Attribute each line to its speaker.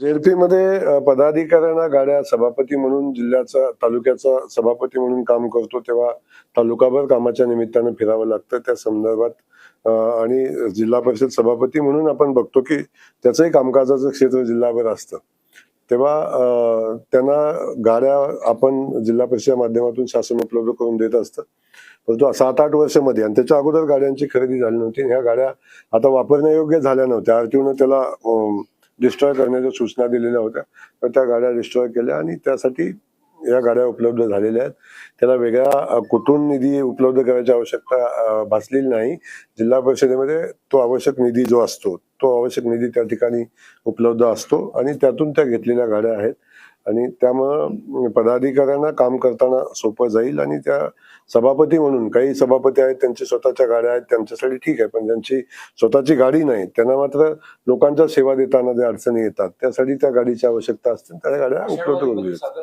Speaker 1: ZP मध्ये पदाधिकाऱ्यांना गाड्या सभापती म्हणून जिल्ह्याचा तालुक्याचा सभापती म्हणून काम करतो तेव्हा तालुकाभर कामाच्या निमित्तानं फिरावं लागतं त्या संदर्भात आणि जिल्हा परिषद सभापती म्हणून आपण बघतो की त्याचंही कामकाजाचं क्षेत्र जिल्हाभर असतं तेव्हा त्यांना गाड्या आपण जिल्हा परिषद माध्यमातून शासन उपलब्ध करून देत असतं परंतु 7-8 वर्षामध्ये आणि त्याच्या अगोदर गाड्यांची खरेदी झाली नव्हती ह्या गाड्या आता वापरण्यायोग्य झाल्या नव्हत्या आरटीओनं त्याला डिस्ट्रॉय करण्याच्या सूचना दिलेल्या होत्या तर त्या गाड्या डिस्ट्रॉय केल्या आणि त्यासाठी या गाड्या उपलब्ध झालेल्या आहेत त्याला वेगळा कुठून निधी उपलब्ध करायची आवश्यकता भासलेली नाही जिल्हा परिषदेमध्ये तो आवश्यक निधी जो असतो तो आवश्यक निधी त्या ठिकाणी उपलब्ध असतो आणि त्यातून त्या घेतलेल्या गाड्या आहेत आणि त्यामुळं पदाधिकाऱ्यांना काम करताना सोपं जाईल आणि त्या सभापती म्हणून काही सभापती आहेत त्यांची स्वतःच्या गाड्या आहेत त्यांच्यासाठी ठीक आहे पण ज्यांची स्वतःची गाडी नाही त्यांना मात्र लोकांच्या सेवा देताना ज्या अडचणी येतात त्यासाठी त्या गाडीची आवश्यकता असते त्या गाड्या उपलब्ध करून देतात.